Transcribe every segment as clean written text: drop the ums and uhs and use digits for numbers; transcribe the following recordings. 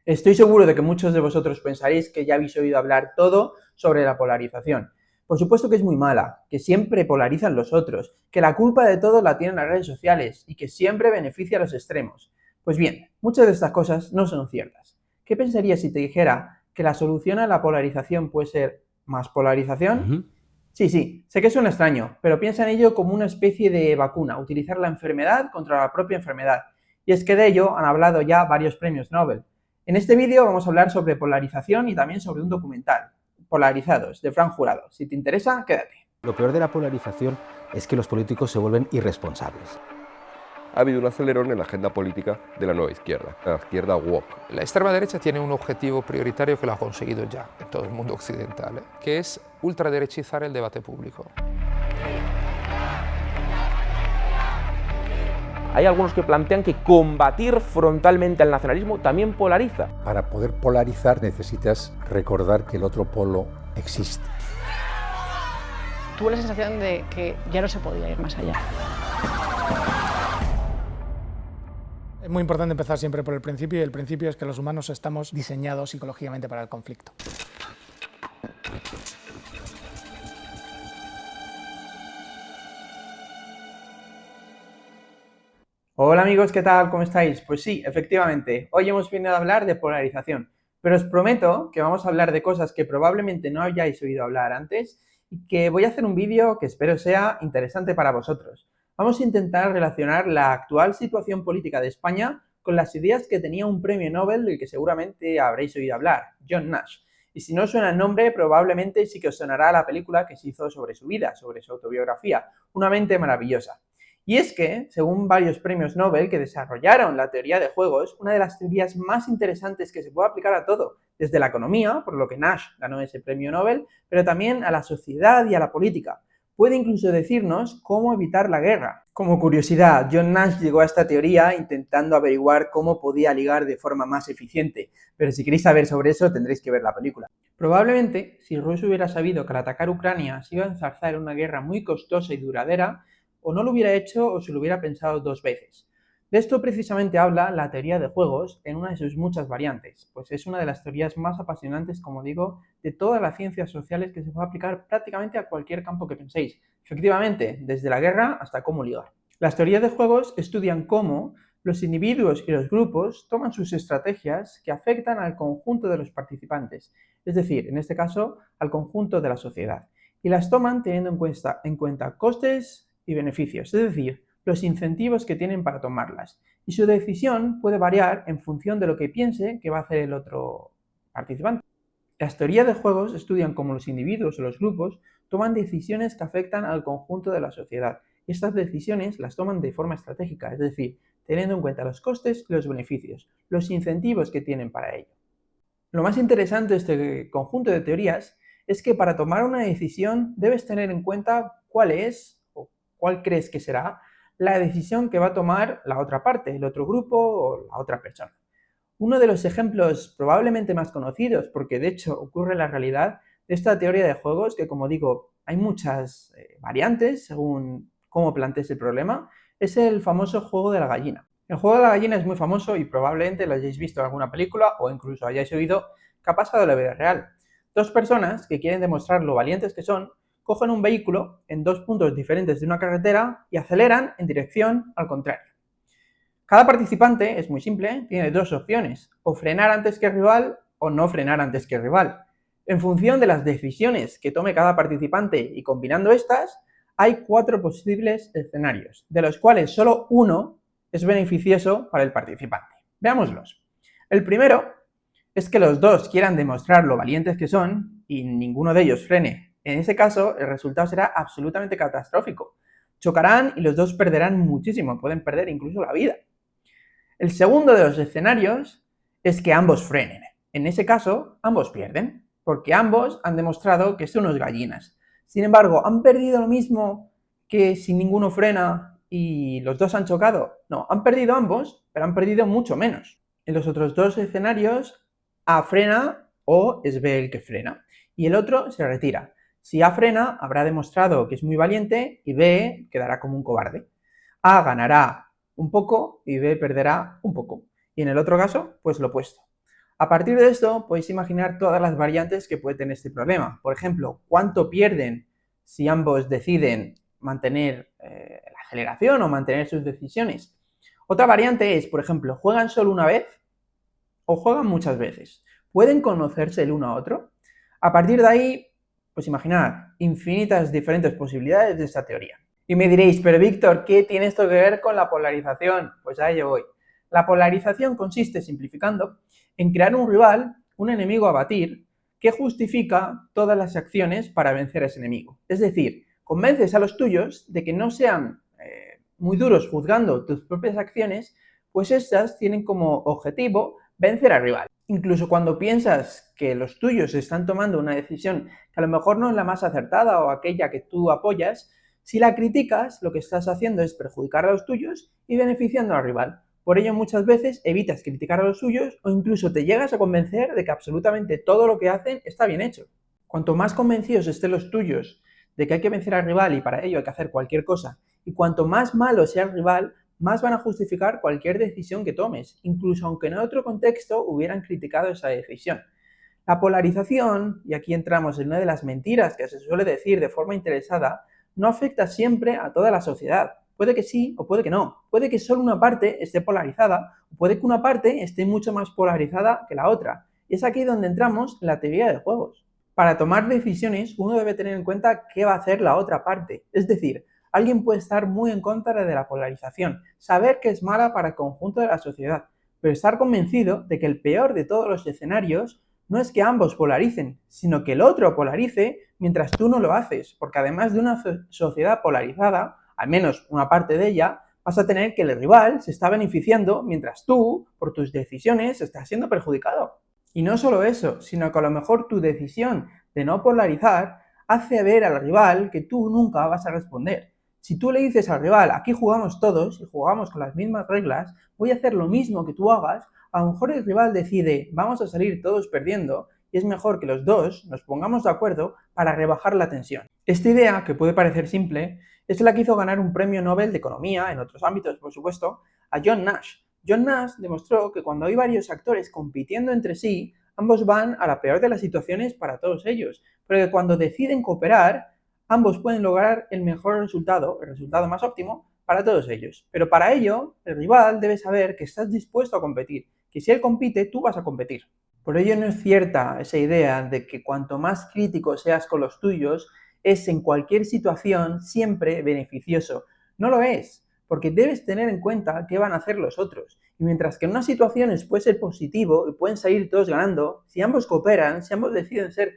Estoy seguro de que muchos de vosotros pensaréis que ya habéis oído hablar todo sobre la polarización. Por supuesto que es muy mala, que siempre polarizan los otros, que la culpa de todo la tienen las redes sociales y que siempre beneficia a los extremos. Pues bien, muchas de estas cosas no son ciertas. ¿Qué pensarías si te dijera que la solución a la polarización puede ser más polarización? Sí, sé que suena extraño, pero piensa en ello como una especie de vacuna, utilizar la enfermedad contra la propia enfermedad. Y es que de ello han hablado ya varios premios Nobel. En este vídeo vamos a hablar sobre polarización y también sobre un documental, Polarizados, de Fran Jurado. Si te interesa, quédate. Lo peor de la polarización es que los políticos se vuelven irresponsables. Ha habido un acelerón en la agenda política de la nueva izquierda, la izquierda woke. La extrema derecha tiene un objetivo prioritario que lo ha conseguido ya en todo el mundo occidental, que es ultraderechizar el debate público. Hay algunos que plantean que combatir frontalmente al nacionalismo también polariza. Para poder polarizar necesitas recordar que el otro polo existe. Tuve la sensación de que ya no se podía ir más allá. Es muy importante empezar siempre por el principio, y el principio es que los humanos estamos diseñados psicológicamente para el conflicto. Hola amigos, ¿qué tal? ¿Cómo estáis? Pues sí, efectivamente, hoy hemos venido a hablar de polarización, pero os prometo que vamos a hablar de cosas que probablemente no hayáis oído hablar antes y que voy a hacer un vídeo que espero sea interesante para vosotros. Vamos a intentar relacionar la actual situación política de España con las ideas que tenía un premio Nobel del que seguramente habréis oído hablar, John Nash. Y si no os suena el nombre, probablemente sí que os sonará la película que se hizo sobre su vida, sobre su autobiografía, Una mente maravillosa. Y es que, según varios premios Nobel que desarrollaron la teoría de juegos, una de las teorías más interesantes que se puede aplicar a todo, desde la economía, por lo que Nash ganó ese premio Nobel, pero también a la sociedad y a la política. Puede incluso decirnos cómo evitar la guerra. Como curiosidad, John Nash llegó a esta teoría intentando averiguar cómo podía ligar de forma más eficiente, pero si queréis saber sobre eso tendréis que ver la película. Probablemente, si Rusia hubiera sabido que al atacar Ucrania se iba a enzarzar en una guerra muy costosa y duradera, o no lo hubiera hecho o se lo hubiera pensado dos veces. De esto precisamente habla la teoría de juegos en una de sus muchas variantes, pues es una de las teorías más apasionantes, como digo, de todas las ciencias sociales que se puede aplicar prácticamente a cualquier campo que penséis. Efectivamente, desde la guerra hasta cómo ligar. Las teorías de juegos estudian cómo los individuos y los grupos toman sus estrategias que afectan al conjunto de los participantes, es decir, en este caso, al conjunto de la sociedad, y las toman teniendo en cuenta costes y beneficios, es decir, los incentivos que tienen para tomarlas. Y su decisión puede variar en función de lo que piense que va a hacer el otro participante. Las teorías de juegos estudian cómo los individuos o los grupos toman decisiones que afectan al conjunto de la sociedad. Y estas decisiones las toman de forma estratégica, es decir, teniendo en cuenta los costes y los beneficios, los incentivos que tienen para ello. Lo más interesante de este conjunto de teorías es que para tomar una decisión debes tener en cuenta cuál es o cuál crees que será la decisión que va a tomar la otra parte, el otro grupo o la otra persona. Uno de los ejemplos probablemente más conocidos, porque de hecho ocurre en la realidad, de esta teoría de juegos, que como digo, hay muchas variantes según cómo plantees el problema, es el famoso juego de la gallina. El juego de la gallina es muy famoso y probablemente lo hayáis visto en alguna película o incluso hayáis oído que ha pasado en la vida real. Dos personas que quieren demostrar lo valientes que son, cogen un vehículo en dos puntos diferentes de una carretera y aceleran en dirección al contrario. Cada participante, es muy simple, tiene dos opciones, o frenar antes que el rival o no frenar antes que el rival. En función de las decisiones que tome cada participante y combinando estas, hay 4 posibles escenarios, de los cuales solo uno es beneficioso para el participante. Veámoslos. El primero es que los dos quieran demostrar lo valientes que son y ninguno de ellos frene. En ese caso, el resultado será absolutamente catastrófico. Chocarán y los dos perderán muchísimo, pueden perder incluso la vida. El segundo de los escenarios es que ambos frenen. En ese caso, ambos pierden, porque ambos han demostrado que son unos gallinas. Sin embargo, ¿han perdido lo mismo que si ninguno frena y los dos han chocado? No, han perdido ambos, pero han perdido mucho menos. En los otros dos escenarios, A frena o es B el que frena, y el otro se retira. Si A frena, habrá demostrado que es muy valiente y B quedará como un cobarde. A ganará un poco y B perderá un poco. Y en el otro caso, pues lo opuesto. A partir de esto, podéis imaginar todas las variantes que puede tener este problema. Por ejemplo, ¿cuánto pierden si ambos deciden mantener la aceleración o mantener sus decisiones? Otra variante es, por ejemplo, ¿juegan solo una vez o juegan muchas veces? ¿Pueden conocerse el uno a otro? A partir de ahí, pues imaginad infinitas diferentes posibilidades de esta teoría. Y me diréis, pero Víctor, ¿qué tiene esto que ver con la polarización? Pues a ello voy. La polarización consiste, simplificando, en crear un rival, un enemigo a batir, que justifica todas las acciones para vencer a ese enemigo. Es decir, convences a los tuyos de que no sean muy duros juzgando tus propias acciones, pues estas tienen como objetivo vencer al rival. Incluso cuando piensas que los tuyos están tomando una decisión que a lo mejor no es la más acertada o aquella que tú apoyas, si la criticas, lo que estás haciendo es perjudicar a los tuyos y beneficiando al rival. Por ello, muchas veces evitas criticar a los suyos o incluso te llegas a convencer de que absolutamente todo lo que hacen está bien hecho. Cuanto más convencidos estén los tuyos de que hay que vencer al rival y para ello hay que hacer cualquier cosa, y cuanto más malo sea el rival, más van a justificar cualquier decisión que tomes, incluso aunque en otro contexto hubieran criticado esa decisión. La polarización, y aquí entramos en una de las mentiras que se suele decir de forma interesada, no afecta siempre a toda la sociedad. Puede que sí o puede que no. Puede que solo una parte esté polarizada o puede que una parte esté mucho más polarizada que la otra. Y es aquí donde entramos en la teoría de juegos. Para tomar decisiones uno debe tener en cuenta qué va a hacer la otra parte. Es decir, alguien puede estar muy en contra de la polarización, saber que es mala para el conjunto de la sociedad, pero estar convencido de que el peor de todos los escenarios no es que ambos polaricen, sino que el otro polarice mientras tú no lo haces, porque además de una sociedad polarizada, al menos una parte de ella, vas a tener que el rival se está beneficiando mientras tú, por tus decisiones, estás siendo perjudicado. Y no solo eso, sino que a lo mejor tu decisión de no polarizar hace ver al rival que tú nunca vas a responder. Si tú le dices al rival, aquí jugamos todos y jugamos con las mismas reglas, voy a hacer lo mismo que tú hagas, a lo mejor el rival decide, vamos a salir todos perdiendo, y es mejor que los dos nos pongamos de acuerdo para rebajar la tensión. Esta idea, que puede parecer simple, es la que hizo ganar un premio Nobel de Economía, en otros ámbitos por supuesto, a John Nash. John Nash demostró que cuando hay varios actores compitiendo entre sí, ambos van a la peor de las situaciones para todos ellos, pero que cuando deciden cooperar, ambos pueden lograr el mejor resultado, el resultado más óptimo, para todos ellos. Pero para ello, el rival debe saber que estás dispuesto a competir, que si él compite, tú vas a competir. Por ello no es cierta esa idea de que cuanto más crítico seas con los tuyos, es en cualquier situación siempre beneficioso. No lo es, porque debes tener en cuenta qué van a hacer los otros. Y mientras que en unas situaciones puede ser positivo y pueden salir todos ganando, si ambos cooperan, si ambos deciden ser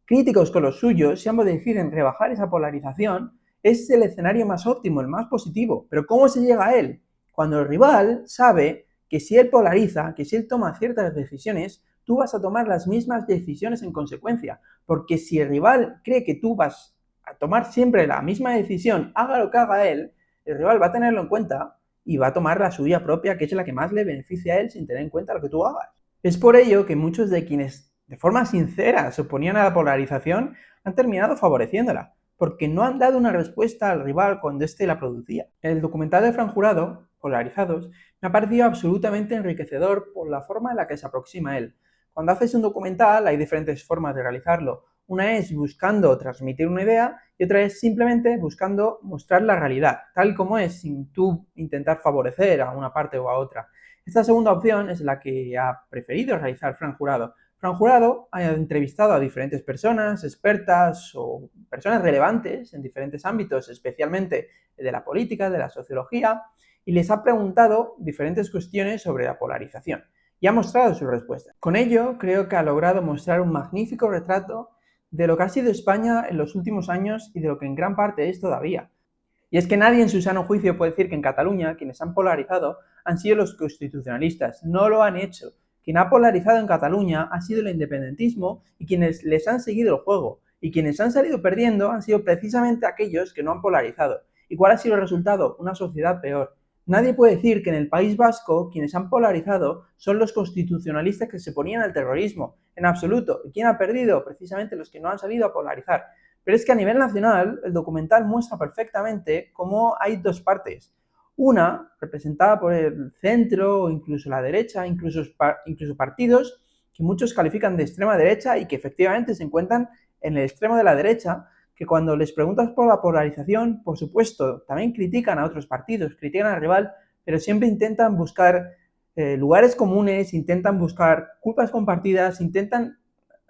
críticos con los suyos, si ambos deciden rebajar esa polarización, es el escenario más óptimo, el más positivo. Pero ¿cómo se llega a él? Cuando el rival sabe que si él polariza, que si él toma ciertas decisiones, tú vas a tomar las mismas decisiones en consecuencia. Porque si el rival cree que tú vas a tomar siempre la misma decisión, haga lo que haga él, el rival va a tenerlo en cuenta y va a tomar la suya propia, que es la que más le beneficia a él sin tener en cuenta lo que tú hagas. Es por ello que muchos de quienes de forma sincera se oponían a la polarización han terminado favoreciéndola, porque no han dado una respuesta al rival cuando éste la producía. El documental de Fran Jurado, Polarizados, me ha parecido absolutamente enriquecedor por la forma en la que se aproxima a él. Cuando haces un documental hay diferentes formas de realizarlo. Una es buscando transmitir una idea y otra es simplemente buscando mostrar la realidad, tal como es, sin tú intentar favorecer a una parte o a otra. Esta segunda opción es la que ha preferido realizar Fran Jurado. Fran Jurado ha entrevistado a diferentes personas, expertas o personas relevantes en diferentes ámbitos, especialmente de la política, de la sociología, y les ha preguntado diferentes cuestiones sobre la polarización y ha mostrado sus respuestas. Con ello, creo que ha logrado mostrar un magnífico retrato de lo que ha sido España en los últimos años y de lo que en gran parte es todavía. Y es que nadie en su sano juicio puede decir que en Cataluña quienes han polarizado han sido los constitucionalistas, no lo han hecho. Quien ha polarizado en Cataluña ha sido el independentismo y quienes les han seguido el juego. Y quienes han salido perdiendo han sido precisamente aquellos que no han polarizado. ¿Y cuál ha sido el resultado? Una sociedad peor. Nadie puede decir que en el País Vasco quienes han polarizado son los constitucionalistas que se oponían al terrorismo. En absoluto. ¿Y quién ha perdido? Precisamente los que no han salido a polarizar. Pero es que a nivel nacional el documental muestra perfectamente cómo hay dos partes. Una, representada por el centro o incluso la derecha, incluso partidos que muchos califican de extrema derecha y que efectivamente se encuentran en el extremo de la derecha, que cuando les preguntas por la polarización, por supuesto, también critican a otros partidos, critican al rival, pero siempre intentan buscar lugares comunes, intentan buscar culpas compartidas, intentan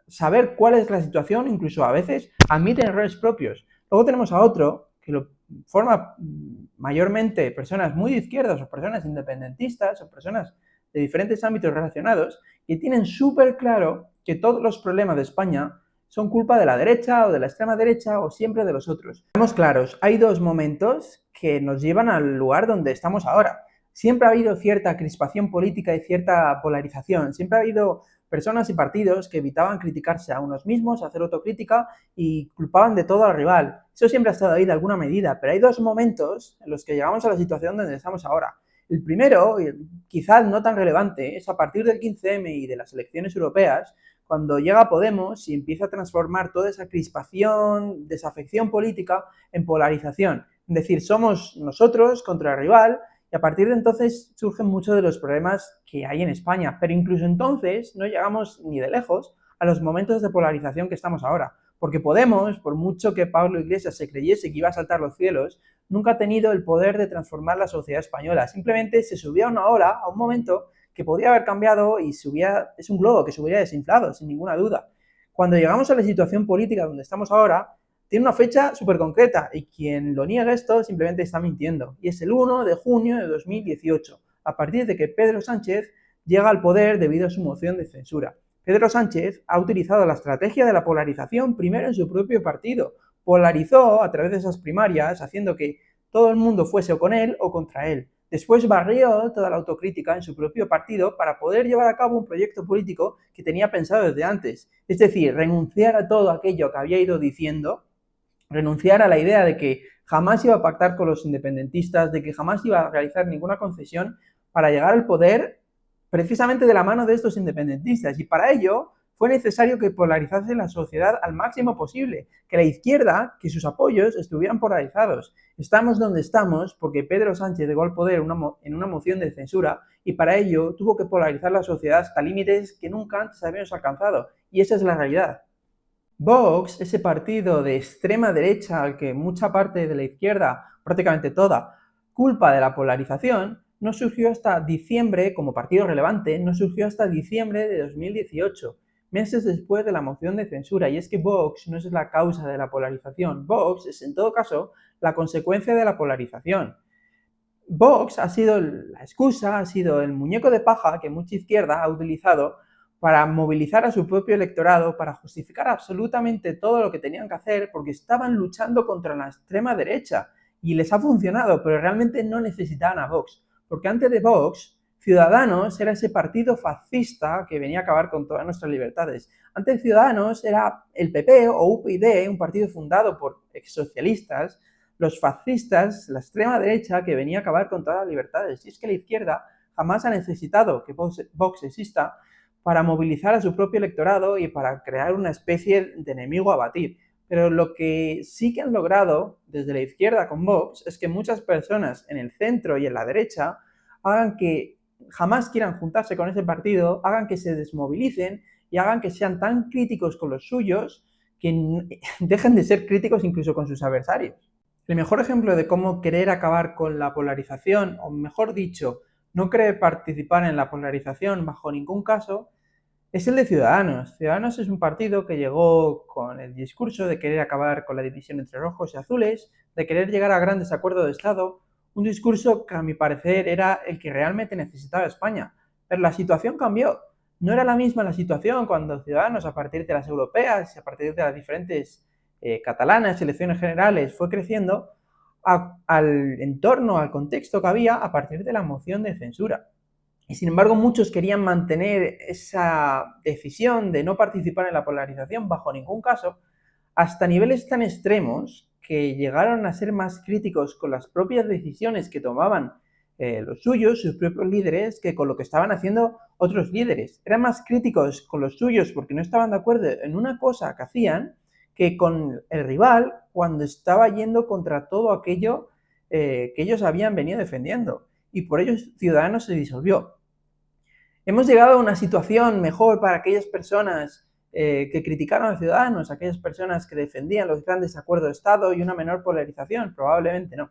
saber cuál es la situación, incluso a veces admiten errores propios. Luego tenemos a otro que lo forma mayormente personas muy de izquierdas o personas independentistas o personas de diferentes ámbitos relacionados que tienen súper claro que todos los problemas de España son culpa de la derecha o de la extrema derecha o siempre de los otros. Seamos claros, hay dos momentos que nos llevan al lugar donde estamos ahora. Siempre ha habido cierta crispación política y cierta polarización, siempre ha habido personas y partidos que evitaban criticarse a unos mismos, hacer autocrítica y culpaban de todo al rival. Eso siempre ha estado ahí de alguna medida, pero hay dos momentos en los que llegamos a la situación donde estamos ahora. El primero, quizás no tan relevante, es a partir del 15M y de las elecciones europeas, cuando llega Podemos y empieza a transformar toda esa crispación, desafección política en polarización. Es decir, somos nosotros contra el rival. Y a partir de entonces surgen muchos de los problemas que hay en España, pero incluso entonces no llegamos ni de lejos a los momentos de polarización que estamos ahora, porque Podemos, por mucho que Pablo Iglesias se creyese que iba a saltar los cielos, nunca ha tenido el poder de transformar la sociedad española, simplemente se subía a una ola, a un momento que podía haber cambiado y es un globo que se hubiera desinflado, sin ninguna duda. Cuando llegamos a la situación política donde estamos ahora, tiene una fecha súper concreta y quien lo niega esto simplemente está mintiendo. Y es el 1 de junio de 2018, a partir de que Pedro Sánchez llega al poder debido a su moción de censura. Pedro Sánchez ha utilizado la estrategia de la polarización primero en su propio partido. Polarizó a través de esas primarias, haciendo que todo el mundo fuese o con él o contra él. Después barrió toda la autocrítica en su propio partido para poder llevar a cabo un proyecto político que tenía pensado desde antes. Es decir, renunciar a todo aquello que había ido diciendo, renunciar a la idea de que jamás iba a pactar con los independentistas, de que jamás iba a realizar ninguna concesión para llegar al poder precisamente de la mano de estos independentistas. Y para ello fue necesario que polarizase la sociedad al máximo posible, que la izquierda, que sus apoyos estuvieran polarizados. Estamos donde estamos porque Pedro Sánchez llegó al poder en una moción de censura y para ello tuvo que polarizar la sociedad hasta límites que nunca antes habíamos alcanzado. Y esa es la realidad. Vox, ese partido de extrema derecha al que mucha parte de la izquierda, prácticamente toda, culpa de la polarización, no surgió hasta diciembre, como partido relevante, no surgió hasta diciembre de 2018, meses después de la moción de censura. Y es que Vox no es la causa de la polarización, Vox es en todo caso la consecuencia de la polarización. Vox ha sido la excusa, ha sido el muñeco de paja que mucha izquierda ha utilizado para movilizar a su propio electorado, para justificar absolutamente todo lo que tenían que hacer, porque estaban luchando contra la extrema derecha y les ha funcionado, pero realmente no necesitaban a Vox, porque antes de Vox, Ciudadanos era ese partido fascista que venía a acabar con todas nuestras libertades. Antes de Ciudadanos era el PP o UPyD, un partido fundado por exsocialistas, los fascistas, la extrema derecha que venía a acabar con todas las libertades. Y es que la izquierda jamás ha necesitado que Vox exista para movilizar a su propio electorado y para crear una especie de enemigo a batir. Pero lo que sí que han logrado desde la izquierda con Vox es que muchas personas en el centro y en la derecha hagan que jamás quieran juntarse con ese partido, hagan que se desmovilicen y hagan que sean tan críticos con los suyos que dejen de ser críticos incluso con sus adversarios. El mejor ejemplo de cómo querer acabar con la polarización, o mejor dicho, no querer participar en la polarización bajo ningún caso, es el de Ciudadanos. Ciudadanos es un partido que llegó con el discurso de querer acabar con la división entre rojos y azules, de querer llegar a grandes acuerdos de Estado, un discurso que a mi parecer era el que realmente necesitaba España. Pero la situación cambió. No era la misma la situación cuando Ciudadanos, a partir de las europeas y a partir de las diferentes catalanas, elecciones generales, fue creciendo al entorno, al contexto que había a partir de la moción de censura. Y sin embargo muchos querían mantener esa decisión de no participar en la polarización bajo ningún caso, hasta niveles tan extremos que llegaron a ser más críticos con las propias decisiones que tomaban los suyos, sus propios líderes, que con lo que estaban haciendo otros líderes. Eran más críticos con los suyos porque no estaban de acuerdo en una cosa que hacían que con el rival cuando estaba yendo contra todo aquello que ellos habían venido defendiendo. Y por ello Ciudadanos se disolvió. Hemos llegado a una situación mejor para aquellas personas que criticaron a Ciudadanos, aquellas personas que defendían los grandes acuerdos de Estado y una menor polarización. Probablemente no.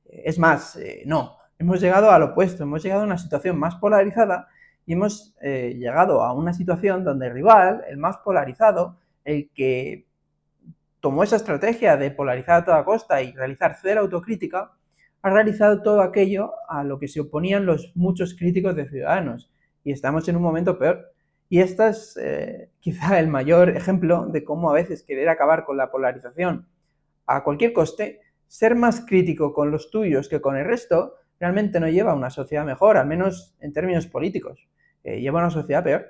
Es más, no. Hemos llegado al opuesto, hemos llegado a una situación más polarizada y hemos llegado a una situación donde el rival, el más polarizado, el que tomó esa estrategia de polarizar a toda costa y realizar cero autocrítica, ha realizado todo aquello a lo que se oponían los muchos críticos de Ciudadanos. Y estamos en un momento peor. Y este es quizá el mayor ejemplo de cómo a veces querer acabar con la polarización a cualquier coste, ser más crítico con los tuyos que con el resto, realmente no lleva a una sociedad mejor, al menos en términos políticos. Lleva a una sociedad peor.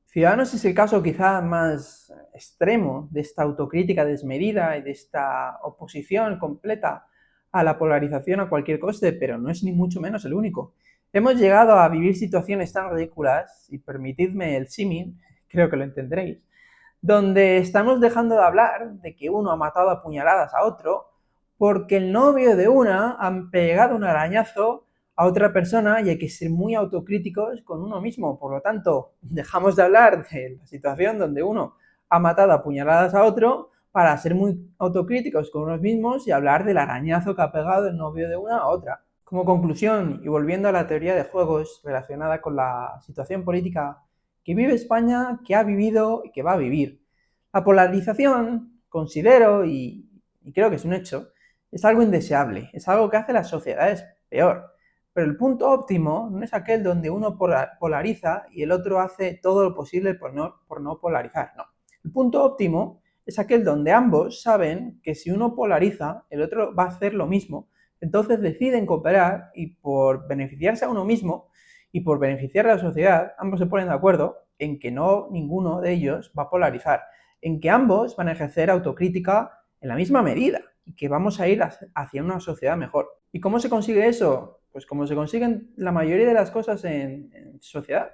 Ciudadanos es el caso quizá más extremo de esta autocrítica desmedida y de esta oposición completa a la polarización a cualquier coste, pero no es ni mucho menos el único. Hemos llegado a vivir situaciones tan ridículas, y permitidme el símil, creo que lo entenderéis, donde estamos dejando de hablar de que uno ha matado a puñaladas a otro porque el novio de una ha pegado un arañazo a otra persona y hay que ser muy autocríticos con uno mismo. Por lo tanto, dejamos de hablar de la situación donde uno ha matado a puñaladas a otro para ser muy autocríticos con unos mismos y hablar del arañazo que ha pegado el novio de una a otra. Como conclusión, y volviendo a la teoría de juegos relacionada con la situación política que vive España, que ha vivido y que va a vivir, la polarización, considero, y creo que es un hecho, es algo indeseable, es algo que hace las sociedades peor. Pero el punto óptimo no es aquel donde uno polariza y el otro hace todo lo posible por no polarizar, no. El punto óptimo es aquel donde ambos saben que si uno polariza, el otro va a hacer lo mismo, entonces deciden cooperar y por beneficiarse a uno mismo y por beneficiar a la sociedad, ambos se ponen de acuerdo en que ninguno de ellos va a polarizar, en que ambos van a ejercer autocrítica en la misma medida y que vamos a ir hacia una sociedad mejor. ¿Y cómo se consigue eso? Pues como se consiguen la mayoría de las cosas en sociedad,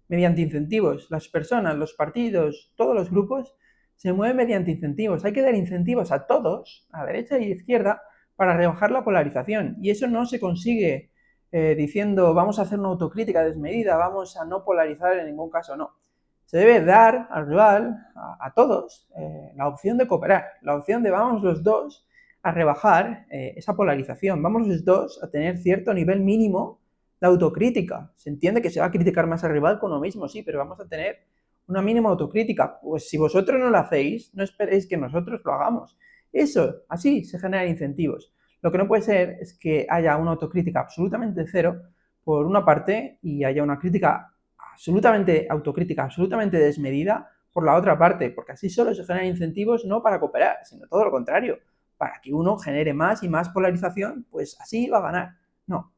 mediante incentivos. Las personas, los partidos, todos los grupos se mueven mediante incentivos. Hay que dar incentivos a todos, a derecha y izquierda, para rebajar la polarización. Y eso no se consigue diciendo vamos a hacer una autocrítica desmedida, vamos a no polarizar en ningún caso, no. Se debe dar al rival, a todos, la opción de cooperar, la opción de vamos los dos a rebajar esa polarización, vamos los dos a tener cierto nivel mínimo de autocrítica. Se entiende que se va a criticar más al rival con lo mismo, sí, pero vamos a tener una mínima autocrítica. Pues si vosotros no lo hacéis, no esperéis que nosotros lo hagamos. Eso, así se generan incentivos. Lo que no puede ser es que haya una autocrítica absolutamente cero por una parte y haya una autocrítica absolutamente desmedida por la otra parte, porque así solo se generan incentivos no para cooperar, sino todo lo contrario, para que uno genere más y más polarización, pues así va a ganar. No.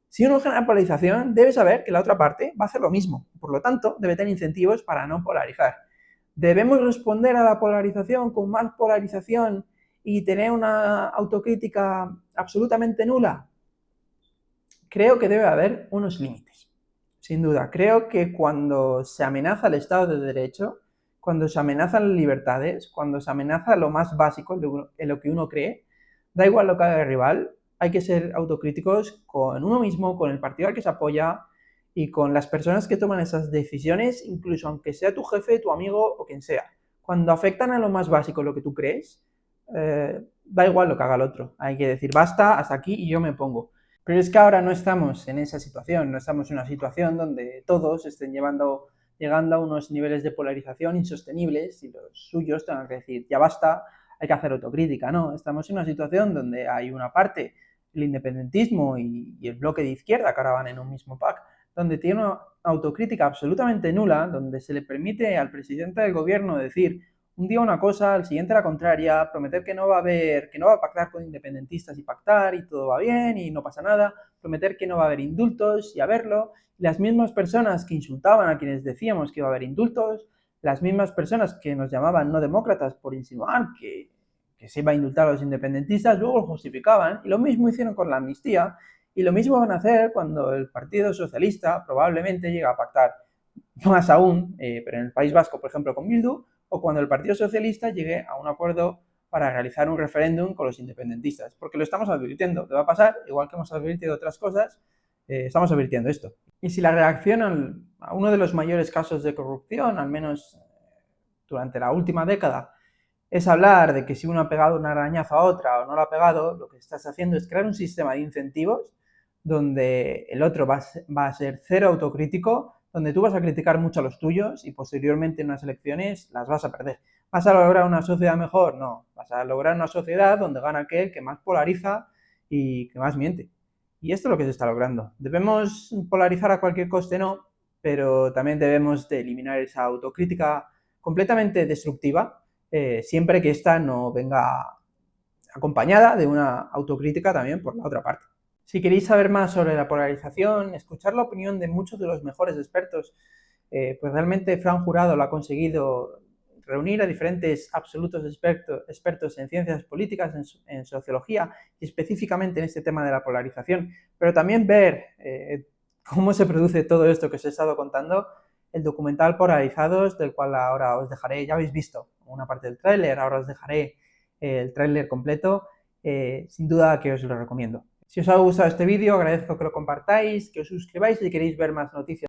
Si uno genera polarización, debe saber que la otra parte va a hacer lo mismo, por lo tanto, debe tener incentivos para no polarizar. ¿Debemos responder a la polarización con más polarización y tener una autocrítica absolutamente nula? Creo que debe haber unos límites, sin duda. Creo que cuando se amenaza el Estado de Derecho, cuando se amenazan las libertades, cuando se amenaza lo más básico en lo que uno cree, da igual lo que haga el rival, hay que ser autocríticos con uno mismo, con el partido al que se apoya y con las personas que toman esas decisiones, incluso aunque sea tu jefe, tu amigo o quien sea. Cuando afectan a lo más básico, lo que tú crees, da igual lo que haga el otro. Hay que decir, basta, hasta aquí y yo me pongo. Pero es que ahora no estamos en esa situación, no estamos en una situación donde todos estén llegando a unos niveles de polarización insostenibles y los suyos tengan que decir, ya basta, hay que hacer autocrítica. No, estamos en una situación donde hay una parte, el independentismo y el bloque de izquierda, que ahora van en un mismo pack, donde tiene una autocrítica absolutamente nula, donde se le permite al presidente del gobierno decir un día una cosa, al siguiente la contraria, prometer que no va a pactar con independentistas y pactar y todo va bien y no pasa nada, prometer que no va a haber indultos y haberlo. Las mismas personas que insultaban a quienes decíamos que iba a haber indultos, las mismas personas que nos llamaban no demócratas por insinuar que se iba a indultar a los independentistas, luego lo justificaban y lo mismo hicieron con la amnistía y lo mismo van a hacer cuando el Partido Socialista probablemente llegue a pactar, más aún, pero en el País Vasco, por ejemplo, con Bildu, o cuando el Partido Socialista llegue a un acuerdo para realizar un referéndum con los independentistas, porque lo estamos advirtiendo, que va a pasar, igual que hemos advertido otras cosas, estamos advirtiendo esto. Y si la reacción a uno de los mayores casos de corrupción, al menos durante la última década, es hablar de que si uno ha pegado un arañazo a otra o no lo ha pegado, lo que estás haciendo es crear un sistema de incentivos donde el otro va a ser cero autocrítico, donde tú vas a criticar mucho a los tuyos y posteriormente en unas elecciones las vas a perder. ¿Vas a lograr una sociedad mejor? No. Vas a lograr una sociedad donde gana aquel que más polariza y que más miente. Y esto es lo que se está logrando. ¿Debemos polarizar a cualquier coste? No, pero también debemos de eliminar esa autocrítica completamente destructiva, siempre que ésta no venga acompañada de una autocrítica también por la otra parte. Si queréis saber más sobre la polarización, escuchar la opinión de muchos de los mejores expertos, pues realmente Fran Jurado lo ha conseguido reunir a diferentes absolutos expertos en ciencias políticas, en sociología y específicamente en este tema de la polarización, pero también ver cómo se produce todo esto que os he estado contando. El documental Polarizados, del cual ahora os dejaré, ya habéis visto una parte del tráiler, ahora os dejaré el tráiler completo, sin duda que os lo recomiendo. Si os ha gustado este vídeo, agradezco que lo compartáis, que os suscribáis si queréis ver más noticias